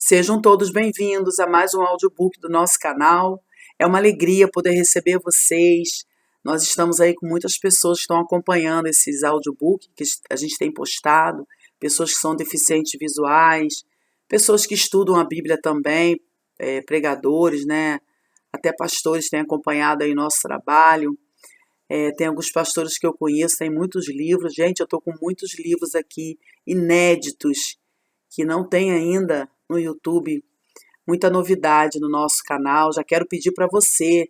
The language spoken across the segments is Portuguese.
Sejam todos bem-vindos a mais um audiobook do nosso canal. É uma alegria poder receber vocês. Nós estamos aí com muitas pessoas que estão acompanhando esses audiobooks que a gente tem postado, pessoas que são deficientes visuais, pessoas que estudam a Bíblia também, pregadores, né? Até pastores têm acompanhado aí nosso trabalho. Tem alguns pastores que eu conheço, tem muitos livros. Gente, eu estou com muitos livros aqui inéditos que não tem ainda no YouTube, muita novidade no nosso canal. Já quero pedir para você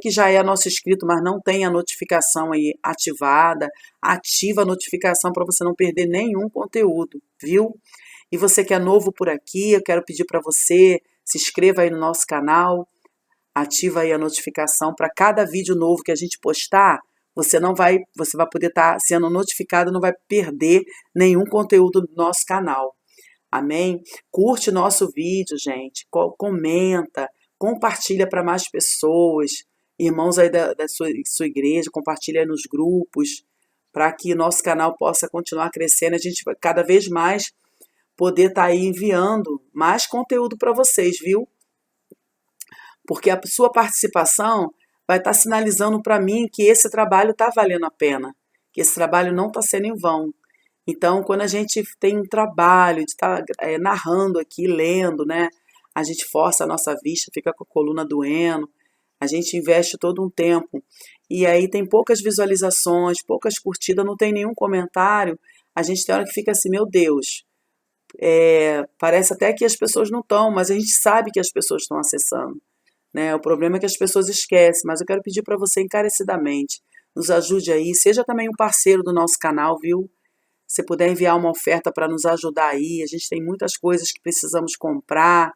que já é nosso inscrito, mas não tem a notificação aí ativada, ativa a notificação para você não perder nenhum conteúdo, viu? E você que é novo por aqui, eu quero pedir para você, se inscreva aí no nosso canal, ativa aí a notificação para cada vídeo novo que a gente postar, você vai poder estar sendo notificado, não vai perder nenhum conteúdo do nosso canal. Amém? Curte nosso vídeo, gente, comenta, compartilha para mais pessoas, irmãos aí da sua igreja, compartilha aí nos grupos, para que nosso canal possa continuar crescendo, a gente vai cada vez mais poder estar aí enviando mais conteúdo para vocês, viu? Porque a sua participação vai estar sinalizando para mim que esse trabalho está valendo a pena, que esse trabalho não está sendo em vão. Então, quando a gente tem um trabalho de estar narrando aqui, lendo, né? A gente força a nossa vista, fica com a coluna doendo, a gente investe todo um tempo. E aí tem poucas visualizações, poucas curtidas, não tem nenhum comentário. A gente tem hora que fica assim, meu Deus, parece até que as pessoas não estão, mas a gente sabe que as pessoas estão acessando, né? O problema é que as pessoas esquecem, mas eu quero pedir para você encarecidamente, nos ajude aí, seja também um parceiro do nosso canal, viu? Se puder enviar uma oferta para nos ajudar aí, a gente tem muitas coisas que precisamos comprar,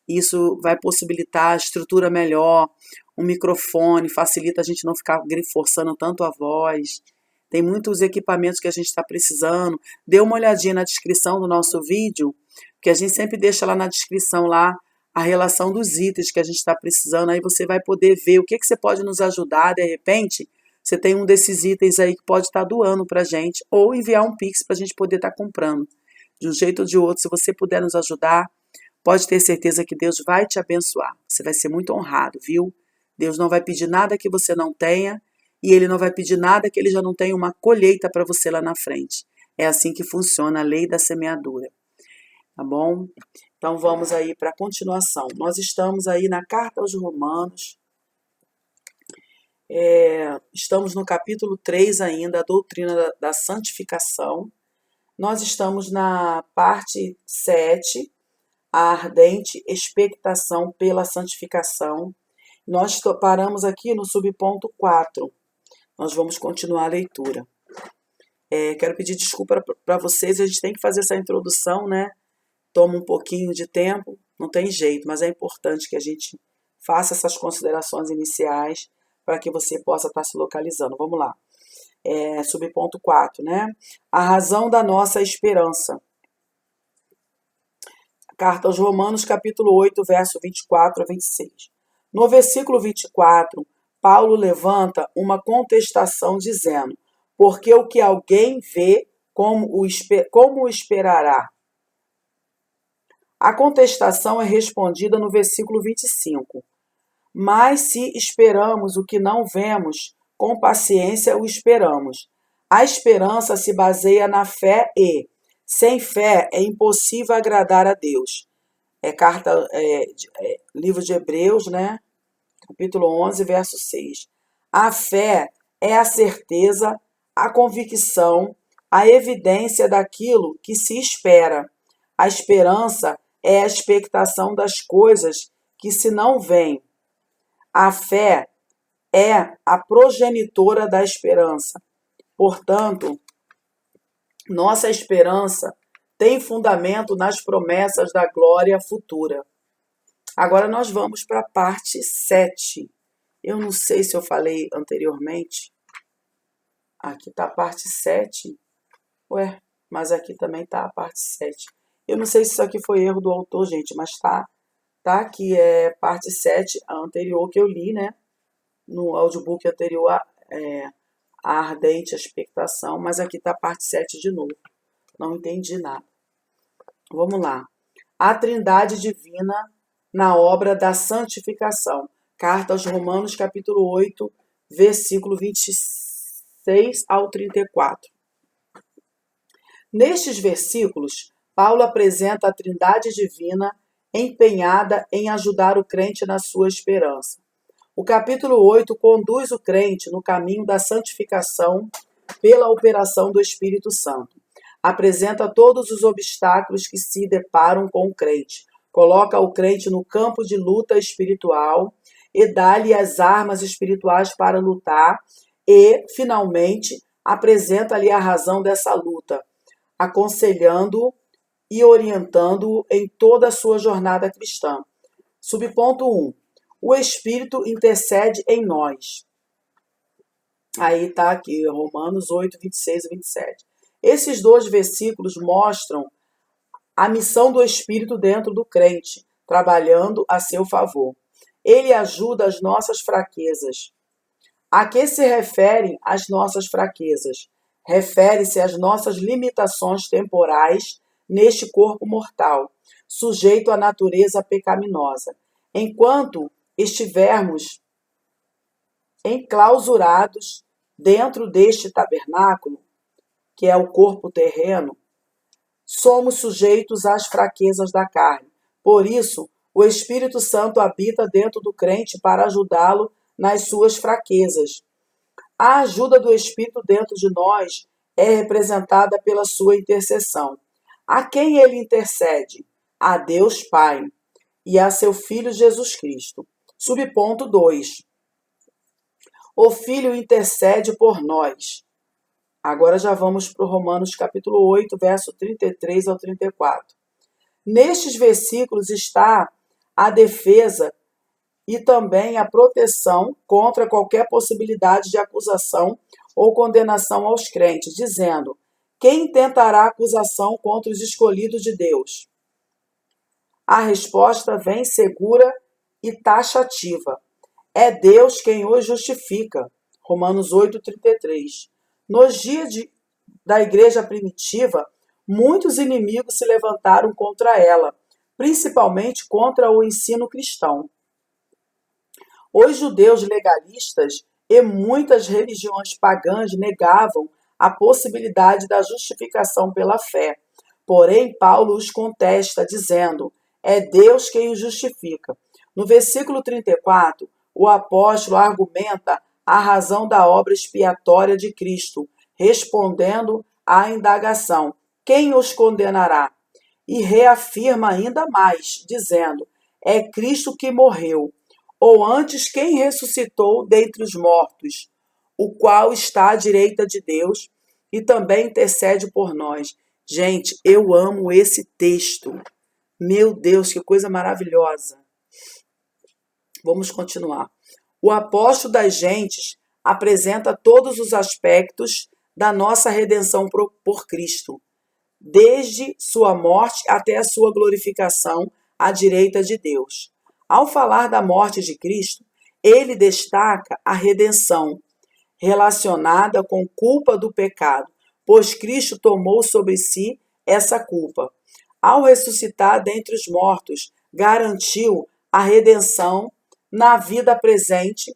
isso vai possibilitar a estrutura melhor, um microfone, facilita a gente não ficar forçando tanto a voz. Tem muitos equipamentos que a gente está precisando. Dê uma olhadinha na descrição do nosso vídeo, que a gente sempre deixa lá na descrição lá a relação dos itens que a gente está precisando. Aí você vai poder ver o que você pode nos ajudar, de repente. Você tem um desses itens aí que pode estar doando para a gente ou enviar um Pix para a gente poder estar comprando. De um jeito ou de outro, se você puder nos ajudar, pode ter certeza que Deus vai te abençoar. Você vai ser muito honrado, viu? Deus não vai pedir nada que você não tenha e Ele não vai pedir nada que Ele já não tenha uma colheita para você lá na frente. É assim que funciona a lei da semeadura. Tá bom? Então vamos aí para a continuação. Nós estamos aí na Carta aos Romanos. Estamos no capítulo 3 ainda, a doutrina da santificação. Nós estamos na parte 7, a ardente expectação pela santificação. Nós paramos aqui no subponto 4. Nós vamos continuar a leitura. Quero pedir desculpa para vocês, a gente tem que fazer essa introdução, né? Toma um pouquinho de tempo, não tem jeito, mas é importante que a gente faça essas considerações iniciais para que você possa estar se localizando. Vamos lá. Subponto 4, né? A razão da nossa esperança. Carta aos Romanos, capítulo 8, verso 24 a 26. No versículo 24, Paulo levanta uma contestação dizendo: porque o que alguém vê, como o esperará? A contestação é respondida no versículo 25. Mas se esperamos o que não vemos, com paciência o esperamos. A esperança se baseia na fé e, sem fé, é impossível agradar a Deus. Livro de Hebreus, né? Capítulo 11, verso 6. A fé é a certeza, a convicção, a evidência daquilo que se espera. A esperança é a expectação das coisas que se não veem. A fé é a progenitora da esperança. Portanto, nossa esperança tem fundamento nas promessas da glória futura. Agora nós vamos para a parte 7. Eu não sei se eu falei anteriormente. Aqui está a parte 7. Mas aqui também está a parte 7. Eu não sei se isso aqui foi erro do autor, gente, mas tá aqui, parte 7, a anterior que eu li, né? No audiobook anterior, a ardente expectação, mas aqui está a parte 7 de novo. Não entendi nada. Vamos lá. a Trindade divina na obra da santificação. Carta aos Romanos, capítulo 8, versículo 26 ao 34. Nestes versículos, Paulo apresenta a Trindade divina empenhada em ajudar o crente na sua esperança. O capítulo 8 conduz o crente no caminho da santificação pela operação do Espírito Santo. Apresenta todos os obstáculos que se deparam com o crente. Coloca o crente no campo de luta espiritual e dá-lhe as armas espirituais para lutar e, finalmente, apresenta-lhe a razão dessa luta, aconselhando-o e orientando-o em toda a sua jornada cristã. Subponto 1. O Espírito intercede em nós. Aí está aqui, Romanos 8, 26 e 27. Esses dois versículos mostram a missão do Espírito dentro do crente, trabalhando a seu favor. Ele ajuda as nossas fraquezas. A que se referem as nossas fraquezas? Refere-se às nossas limitações temporais neste corpo mortal, sujeito à natureza pecaminosa. Enquanto estivermos enclausurados dentro deste tabernáculo, que é o corpo terreno, somos sujeitos às fraquezas da carne. Por isso, o Espírito Santo habita dentro do crente para ajudá-lo nas suas fraquezas. A ajuda do Espírito dentro de nós é representada pela sua intercessão. A quem ele intercede? A Deus Pai e a seu Filho Jesus Cristo. Subponto 2. O Filho intercede por nós. Agora já vamos para o Romanos capítulo 8, verso 33 ao 34. Nestes versículos está a defesa e também a proteção contra qualquer possibilidade de acusação ou condenação aos crentes, dizendo: quem tentará acusação contra os escolhidos de Deus? A resposta vem segura e taxativa. É Deus quem os justifica. Romanos 8, 33. Nos dias da igreja primitiva, muitos inimigos se levantaram contra ela, principalmente contra o ensino cristão. Os judeus legalistas e muitas religiões pagãs negavam a possibilidade da justificação pela fé. Porém, Paulo os contesta, dizendo: é Deus quem os justifica. No versículo 34, o apóstolo argumenta a razão da obra expiatória de Cristo, respondendo à indagação: quem os condenará? E reafirma ainda mais, dizendo: é Cristo que morreu, ou antes quem ressuscitou dentre os mortos, o qual está à direita de Deus e também intercede por nós. Gente, eu amo esse texto. Meu Deus, que coisa maravilhosa. Vamos continuar. O apóstolo das gentes apresenta todos os aspectos da nossa redenção por Cristo, desde sua morte até a sua glorificação à direita de Deus. Ao falar da morte de Cristo, ele destaca a redenção relacionada com culpa do pecado, pois Cristo tomou sobre si essa culpa. Ao ressuscitar dentre os mortos, garantiu a redenção na vida presente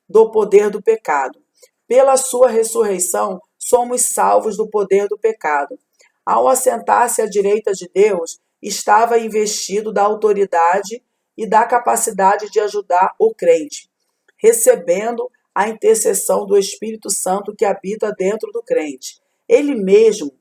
do poder do pecado. Pela sua ressurreição, somos salvos do poder do pecado. Ao assentar-se à direita de Deus, estava investido da autoridade e da capacidade de ajudar o crente, recebendo a intercessão do Espírito Santo que habita dentro do crente. Ele mesmo,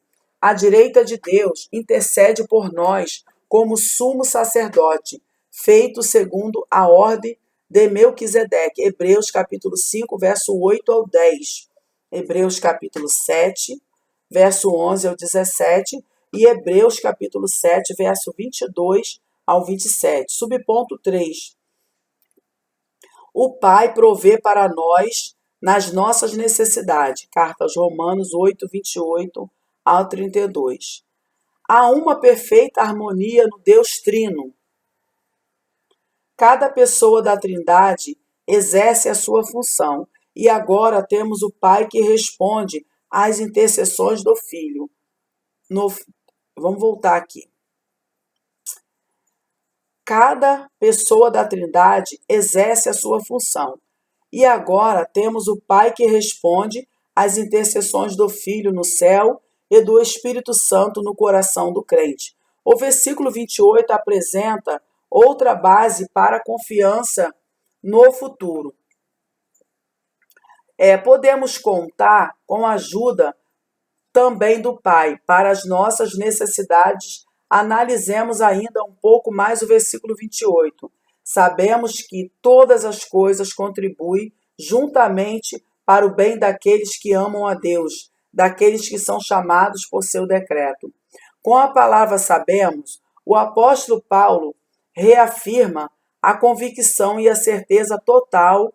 à direita de Deus, intercede por nós como sumo sacerdote, feito segundo a ordem de Melquisedeque. Hebreus capítulo 5, verso 8 ao 10. Hebreus capítulo 7, verso 11 ao 17. E Hebreus capítulo 7, verso 22 ao 27. Subponto 3. O Pai provê para nós nas nossas necessidades. Carta aos Romanos 8, 28 ao 32. Há uma perfeita harmonia no Deus Trino. Cada pessoa da Trindade exerce a sua função. E agora temos o Pai que responde às intercessões do Filho. Vamos voltar aqui. Cada pessoa da Trindade exerce a sua função. E agora temos o Pai que responde às intercessões do Filho no céu e do Espírito Santo no coração do crente. O versículo 28 apresenta outra base para a confiança no futuro. Podemos contar com a ajuda também do Pai para as nossas necessidades. Analisemos ainda um pouco mais o versículo 28. Sabemos que todas as coisas contribuem juntamente para o bem daqueles que amam a Deus, daqueles que são chamados por seu decreto. Com a palavra sabemos, o apóstolo Paulo reafirma a convicção e a certeza total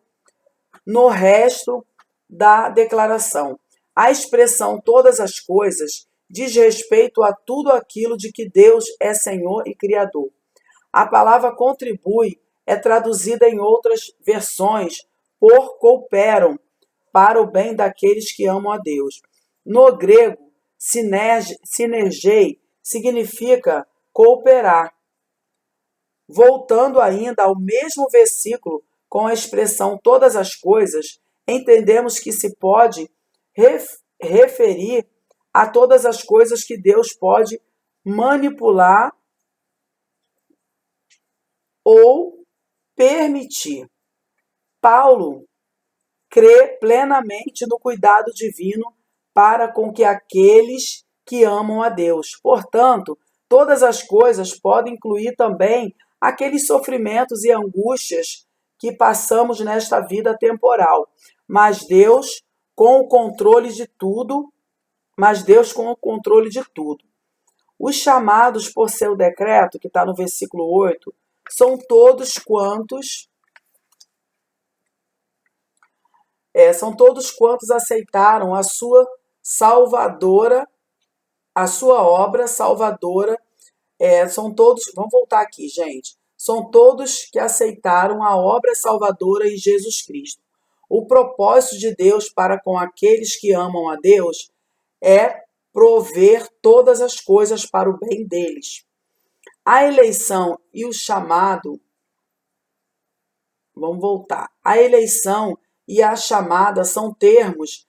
no resto da declaração. A expressão todas as coisas diz respeito a tudo aquilo de que Deus é Senhor e Criador. A palavra contribui é traduzida em outras versões por cooperam para o bem daqueles que amam a Deus. No grego, sinergei significa cooperar. Voltando ainda ao mesmo versículo, com a expressão todas as coisas, entendemos que se pode referir a todas as coisas que Deus pode manipular ou permitir. Paulo crê plenamente no cuidado divino para com que aqueles que amam a Deus. Portanto, todas as coisas podem incluir também aqueles sofrimentos e angústias que passamos nesta vida temporal. Mas Deus com o controle de tudo. Os chamados por seu decreto, que está no versículo 8, são todos quantos aceitaram a sua salvadora, a sua obra salvadora. Vamos voltar aqui, gente. São todos que aceitaram a obra salvadora em Jesus Cristo. O propósito de Deus para com aqueles que amam a Deus é prover todas as coisas para o bem deles. A eleição e o chamado, vamos voltar. A eleição e a chamada são termos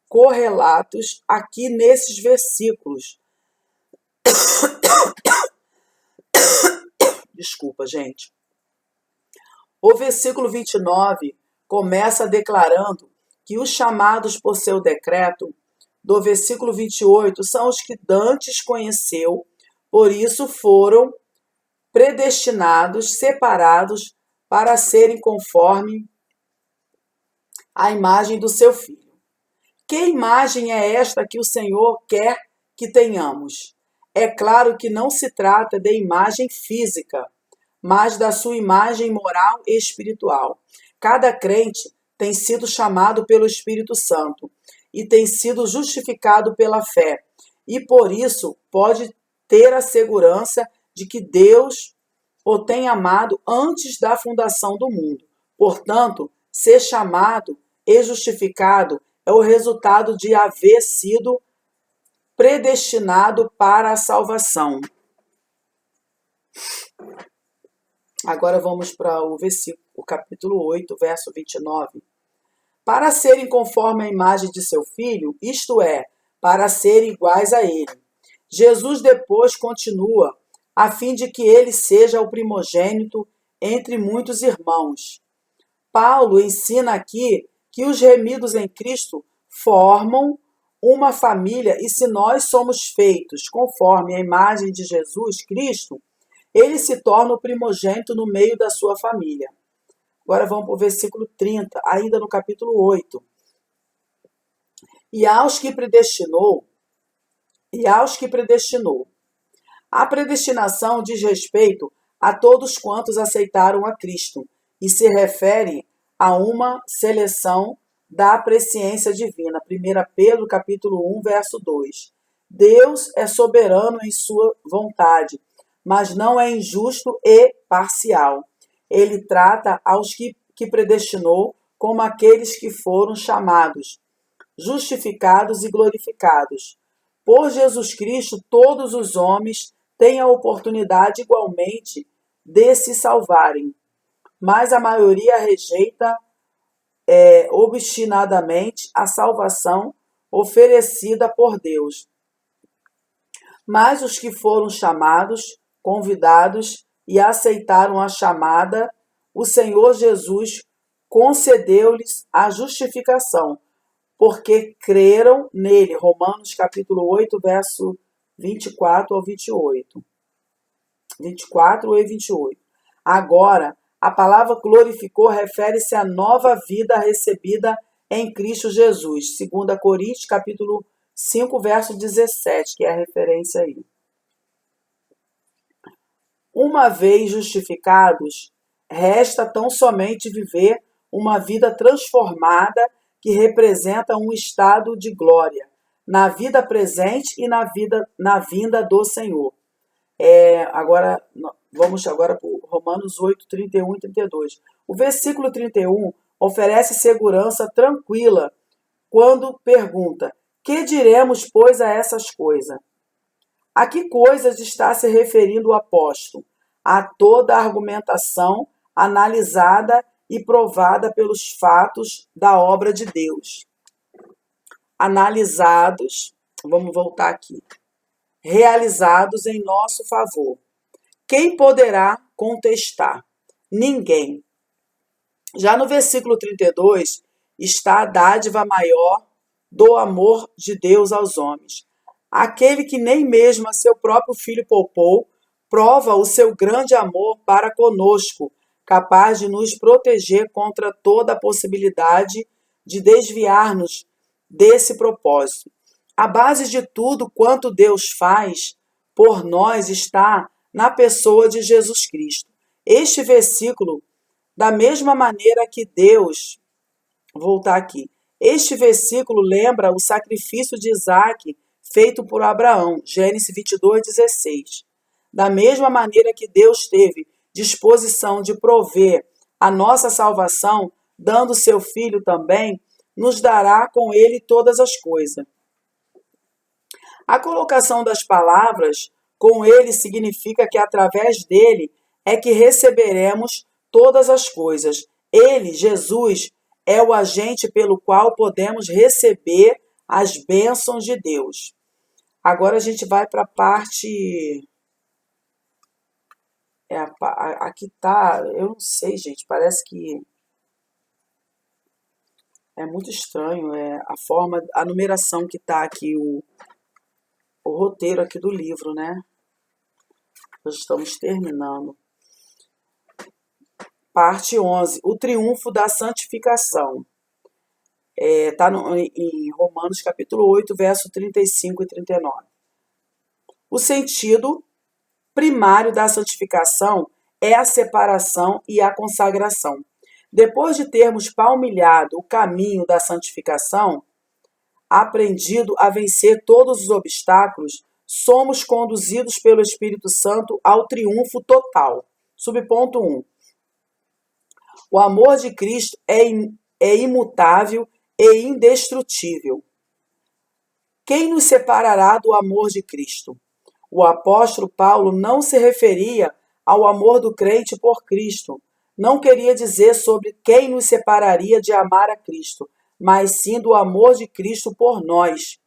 correlatos aqui nesses versículos. Desculpa, gente. O versículo 29 começa declarando que os chamados por seu decreto, do versículo 28, são os que dantes conheceu, por isso foram predestinados, separados, para serem conforme a imagem do seu Filho. Que imagem é esta que o Senhor quer que tenhamos? É claro que não se trata de imagem física, mas da sua imagem moral e espiritual. Cada crente tem sido chamado pelo Espírito Santo e tem sido justificado pela fé, e por isso pode ter a segurança de que Deus o tem amado antes da fundação do mundo. Portanto, ser chamado e justificado é o resultado de haver sido predestinado para a salvação. Agora vamos para o capítulo 8, verso 29. Para serem conforme a imagem de seu Filho, isto é, para serem iguais a ele. Jesus depois continua, a fim de que ele seja o primogênito entre muitos irmãos. Paulo ensina aqui que os remidos em Cristo formam uma família, e se nós somos feitos conforme a imagem de Jesus Cristo, ele se torna o primogênito no meio da sua família. Agora vamos para o versículo 30, ainda no capítulo 8. E aos que predestinou. A predestinação diz respeito a todos quantos aceitaram a Cristo e se refere a uma seleção da presciência divina. 1 Pedro capítulo 1, verso 2. Deus é soberano em sua vontade, mas não é injusto e parcial. Ele trata aos que predestinou como aqueles que foram chamados, justificados e glorificados. Por Jesus Cristo, todos os homens têm a oportunidade igualmente de se salvarem, mas a maioria rejeita obstinadamente a salvação oferecida por Deus. Mas os que foram chamados, convidados e aceitaram a chamada, o Senhor Jesus concedeu-lhes a justificação, porque creram nele. Romanos capítulo 8, verso 24 ao 28. 24 e 28. Agora, a palavra glorificou refere-se à nova vida recebida em Cristo Jesus. 2 Coríntios capítulo 5, verso 17, que é a referência aí. Uma vez justificados, resta tão somente viver uma vida transformada que representa um estado de glória, na vida presente e na vinda do Senhor. Agora, vamos para Romanos 8, 31 e 32. O versículo 31 oferece segurança tranquila quando pergunta: que diremos, pois, a essas coisas? A que coisas está se referindo o apóstolo? A toda a argumentação analisada e provada pelos fatos da obra de Deus. Analisados, vamos voltar aqui, realizados em nosso favor. Quem poderá contestar? Ninguém. Já no versículo 32 está a dádiva maior do amor de Deus aos homens. Aquele que nem mesmo a seu próprio filho poupou, prova o seu grande amor para conosco, capaz de nos proteger contra toda a possibilidade de desviar-nos desse propósito. A base de tudo quanto Deus faz por nós está na pessoa de Jesus Cristo. Este versículo, da mesma maneira que Deus, vou voltar aqui, este versículo lembra o sacrifício de Isaac feito por Abraão, Gênesis 22, 16. Da mesma maneira que Deus teve disposição de prover a nossa salvação, dando seu Filho também, nos dará com ele todas as coisas. A colocação das palavras com ele significa que através dele é que receberemos todas as coisas. Ele, Jesus, é o agente pelo qual podemos receber as bênçãos de Deus. Agora a gente vai para a parte... aqui tá, eu não sei, gente, parece que é muito estranho a forma, a numeração que tá aqui, o roteiro aqui do livro, né? Nós estamos terminando. Parte 11, o triunfo da santificação. Está em Romanos capítulo 8, verso 35 e 39. O sentido primário da santificação é a separação e a consagração. Depois de termos palmilhado o caminho da santificação, aprendido a vencer todos os obstáculos, somos conduzidos pelo Espírito Santo ao triunfo total. Subponto 1. O amor de Cristo é imutável e indestrutível. Quem nos separará do amor de Cristo? O apóstolo Paulo não se referia ao amor do crente por Cristo. Não queria dizer sobre quem nos separaria de amar a Cristo, mas sim do amor de Cristo por nós,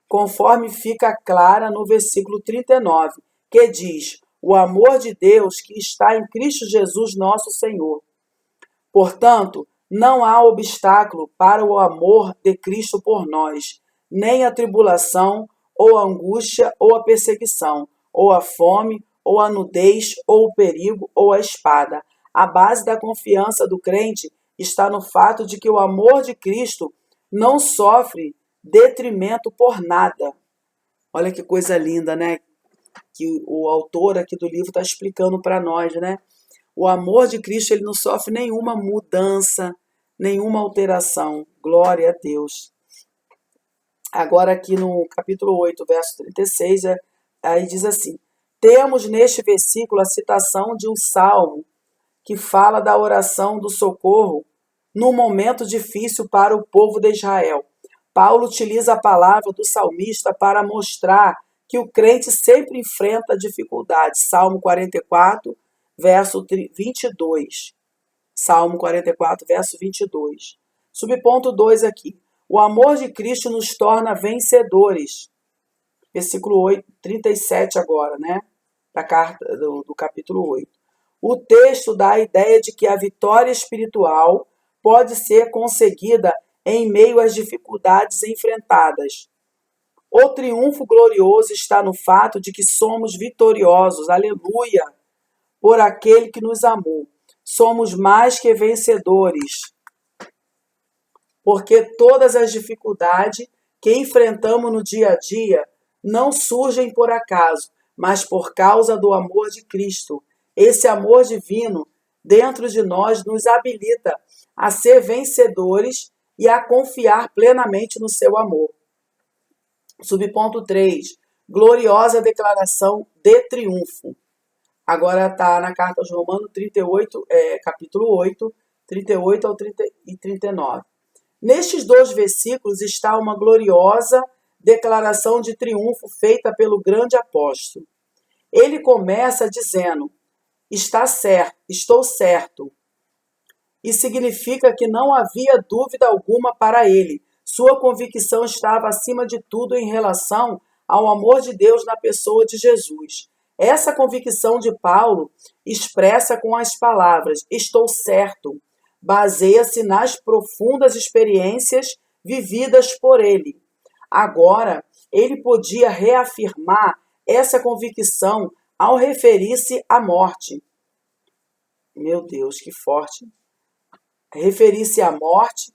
conforme fica clara no versículo 39, que diz: o amor de Deus que está em Cristo Jesus nosso Senhor. Portanto, não há obstáculo para o amor de Cristo por nós, nem a tribulação, ou a angústia, ou a perseguição, ou a fome, ou a nudez, ou o perigo, ou a espada. A base da confiança do crente está no fato de que o amor de Cristo não sofre detrimento por nada. Olha que coisa linda, né? Que o autor aqui do livro está explicando para nós, né? O amor de Cristo, ele não sofre nenhuma mudança, nenhuma alteração. Glória a Deus. Agora aqui no capítulo 8, verso 36, aí diz assim: temos neste versículo a citação de um salmo que fala da oração do socorro num momento difícil para o povo de Israel. Paulo utiliza a palavra do salmista para mostrar que o crente sempre enfrenta dificuldades. Salmo 44, verso 22. Salmo 44, verso 22. Subponto 2 aqui. O amor de Cristo nos torna vencedores. Versículo 8, 37 agora, né? Da carta do capítulo 8. O texto dá a ideia de que a vitória espiritual pode ser conseguida em meio às dificuldades enfrentadas. O triunfo glorioso está no fato de que somos vitoriosos, aleluia, por aquele que nos amou. Somos mais que vencedores, porque todas as dificuldades que enfrentamos no dia a dia não surgem por acaso, mas por causa do amor de Cristo. Esse amor divino dentro de nós nos habilita a ser vencedores e a confiar plenamente no seu amor. Subponto 3. Gloriosa declaração de triunfo. Agora está na carta aos Romanos 38, capítulo 8, 38 ao 30 e 39. Nestes dois versículos está uma gloriosa declaração de triunfo feita pelo grande apóstolo. Ele começa dizendo, está certo, estou certo. E significa que não havia dúvida alguma para ele. Sua convicção estava acima de tudo em relação ao amor de Deus na pessoa de Jesus. Essa convicção de Paulo, expressa com as palavras, estou certo, baseia-se nas profundas experiências vividas por ele. Agora, ele podia reafirmar essa convicção ao referir-se à morte. Meu Deus, que forte! Referir-se à morte,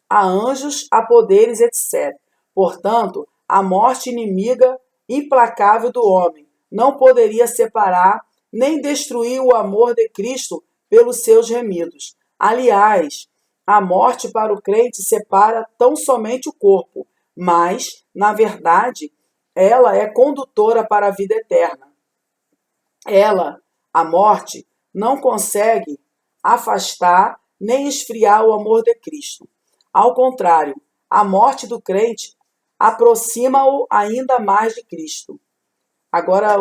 a anjos, a poderes, etc. Portanto, a morte inimiga implacável do homem não poderia separar nem destruir o amor de Cristo pelos seus remidos. Aliás, a morte para o crente separa tão somente o corpo, mas, na verdade, ela é condutora para a vida eterna. Ela, a morte, não consegue afastar nem esfriar o amor de Cristo. Ao contrário, a morte do crente aproxima-o ainda mais de Cristo. Agora,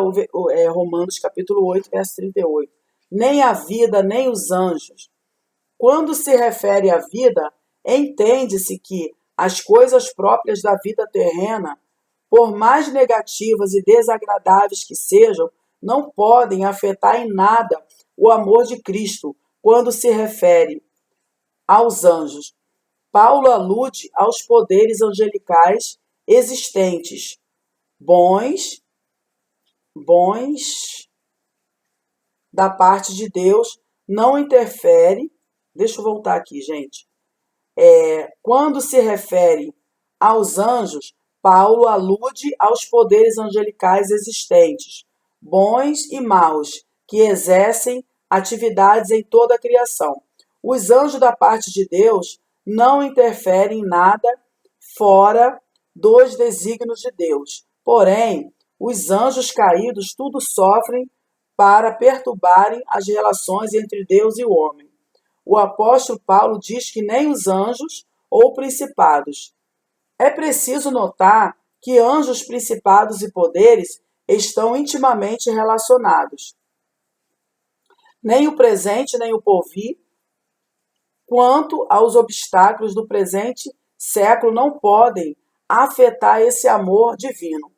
Romanos capítulo 8, verso 38. Nem a vida, nem os anjos. Quando se refere à vida, entende-se que as coisas próprias da vida terrena, por mais negativas e desagradáveis que sejam, não podem afetar em nada o amor de Cristo quando se refere aos anjos. Paulo alude aos poderes angelicais existentes, bons da parte de Deus, não interfere. Deixa eu voltar aqui, gente. Quando se refere aos anjos, Paulo alude aos poderes angelicais existentes, bons e maus, que exercem atividades em toda a criação. Os anjos da parte de Deus não interferem em nada fora dos desígnios de Deus. Porém, os anjos caídos tudo sofrem para perturbarem as relações entre Deus e o homem. O apóstolo Paulo diz que nem os anjos ou principados. É preciso notar que anjos, principados e poderes estão intimamente relacionados. Nem o presente, nem o porvir, quanto aos obstáculos do presente século, não podem afetar esse amor divino.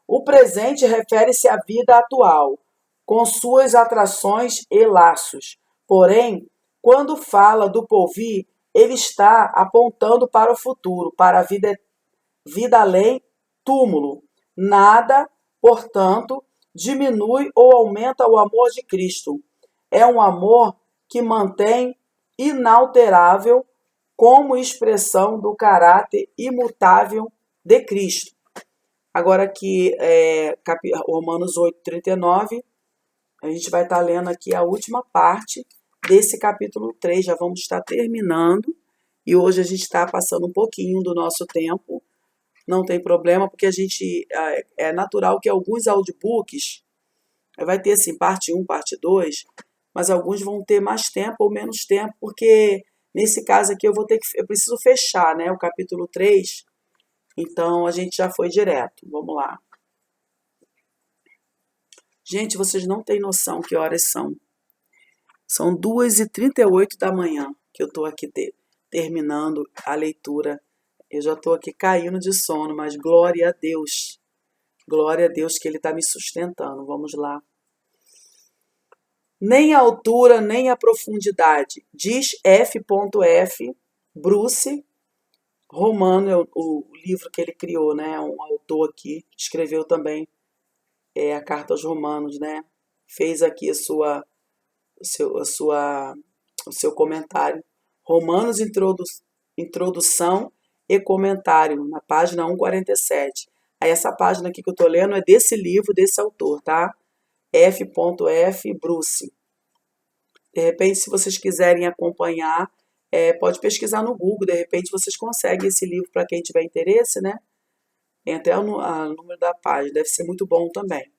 O presente refere-se à vida atual, com suas atrações e laços. Porém, quando fala do porvir, ele está apontando para o futuro, para a vida além túmulo. Nada, portanto, diminui ou aumenta o amor de Cristo. É um amor que mantém inalterável como expressão do caráter imutável de Cristo. Agora aqui, Romanos 8, 39, a gente vai estar lendo aqui a última parte desse capítulo 3, já vamos estar terminando, e hoje a gente está passando um pouquinho do nosso tempo, não tem problema, porque a gente, é natural que alguns audiobooks, vai ter assim, parte 1, parte 2, mas alguns vão ter mais tempo ou menos tempo, porque nesse caso aqui eu preciso fechar, né, o capítulo 3, então a gente já foi direto. Vamos lá. Gente, vocês não têm noção que horas são. São 2h38 da manhã que eu estou aqui terminando a leitura. Eu já estou aqui caindo de sono, mas glória a Deus. Glória a Deus que Ele está me sustentando. Vamos lá. Nem a altura, nem a profundidade, diz F.F. Bruce. Romano é o livro que ele criou, né? Um autor aqui, escreveu também a Carta aos Romanos, né? Fez aqui o seu comentário. Romanos, introdução e comentário, na página 147. Aí essa página aqui que eu tô lendo é desse livro, desse autor, tá? F.F. Bruce. De repente, se vocês quiserem acompanhar, pode pesquisar no Google, de repente vocês conseguem esse livro para quem tiver interesse, né? Tem até o número da página, deve ser muito bom também.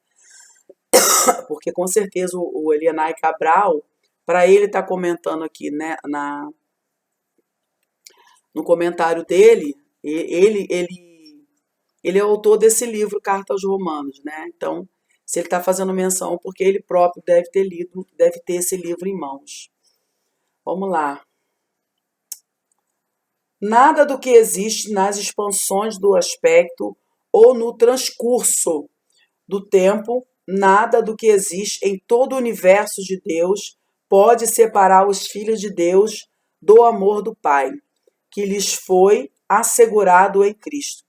Porque com certeza o Elianai Cabral, para ele estar comentando aqui, né, no comentário dele, ele é o autor desse livro, Carta aos Romanos, né? Então, se ele está fazendo menção, porque ele próprio deve ter esse livro em mãos. Vamos lá. Nada do que existe nas expansões do aspecto ou no transcurso do tempo, nada do que existe em todo o universo de Deus pode separar os filhos de Deus do amor do Pai, que lhes foi assegurado em Cristo.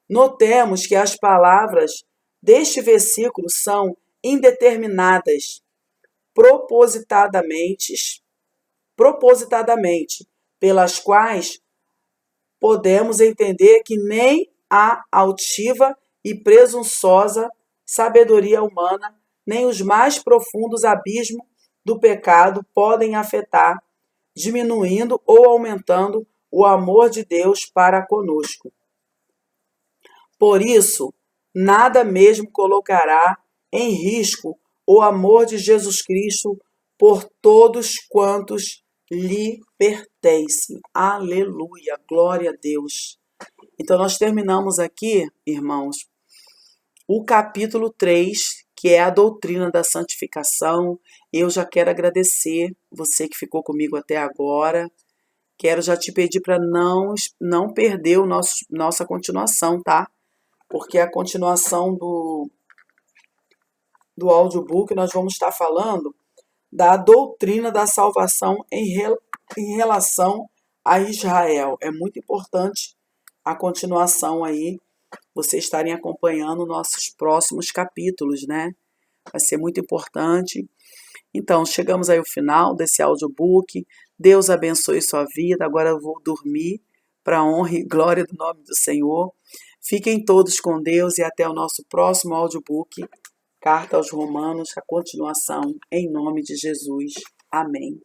Notemos que as palavras deste versículo são indeterminadas, propositadamente, pelas quais podemos entender que nem a altiva e presunçosa sabedoria humana, nem os mais profundos abismos do pecado podem afetar, diminuindo ou aumentando o amor de Deus para conosco. Por isso, nada mesmo colocará em risco o amor de Jesus Cristo por todos quantos lhe pertencem. Aleluia, glória a Deus. Então, nós terminamos aqui, irmãos, o capítulo 3, que é a doutrina da santificação. Eu já quero agradecer você que ficou comigo até agora. Quero já te pedir para não perder nossa continuação, tá? Porque a continuação do audiobook nós vamos estar falando da doutrina da salvação em relação a Israel. É muito importante a continuação aí, vocês estarem acompanhando nossos próximos capítulos, né? Vai ser muito importante. Então, chegamos aí ao final desse audiobook. Deus abençoe sua vida. Agora eu vou dormir para a honra e glória do nome do Senhor. Fiquem todos com Deus e até o nosso próximo audiobook, Carta aos Romanos, a continuação, em nome de Jesus. Amém.